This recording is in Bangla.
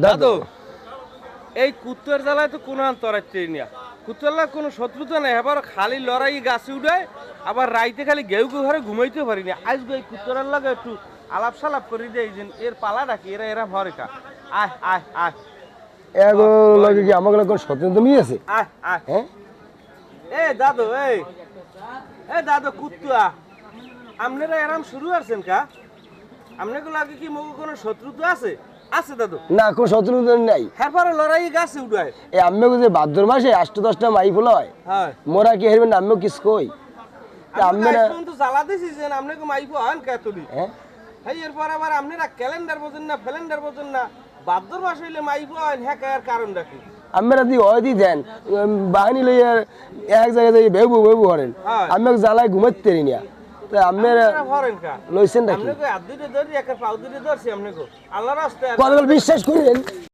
দাদু এই কুত্তর জ্বালায় তো কোনো আন্তরাচ্ছেই না কুত্তরলা কোনো শত্রুতা নেই আবার খালি লড়াই গাছে উঠায় আবার রাইতে খালি গেউ গেউ ঘরে ঘুমাইতেও পারি না আজকে এই কুত্তরের লাগে একটু আলাপ সালাপ করে দেয় যে এর পালা ডাকি এরা এরা ভরে কা আয় আয় আয় এগো লাগে কি আমাকে কোন সচেতন তুমি আছে আয় আয় হ্যাঁ এ দাদু এ দাদু কুত্তুয়া আপনারা এরাম শুরু আছেন কা আপনাকে লাগে কি মগু কোনো শত্রুতা আছে আছে দাদু না কোন সচেতন নাই হ্যাঁ পরে লড়াই গাছে উঠায় এই আমি যে ভাদ্র মাসে 8-10টা মাই ফুল হয় হ্যাঁ মোরা কি হেরবেন আমিও কিস কই আমরা তো জ্বালা দিয়েছেন আপনাকে মাইফো আন কাতুরি হ্যাঁ হ্যাঁ এরপর আবার আপনারা ক্যালেন্ডার বোঝেন না ফ্যালেন্ডার বোঝেন না ভাদ্র মাস হইলে মাইফো আন হ্যাঁ কার কারণটা কি আমরা দি হয় দি দেন বাহিনী লইয়া এক জায়গায় যাই বেবু বেবু করেন আমি জ্বালায় ঘুমাইতে পারি না তা আপনারা ভরেন কা লইছেন নাকি আপনাকে হাত দুটো ধরি একটা পাও দুটো ধরছি আপনাকে আল্লাহর রাস্তায় কথা বিশ্বাস করেন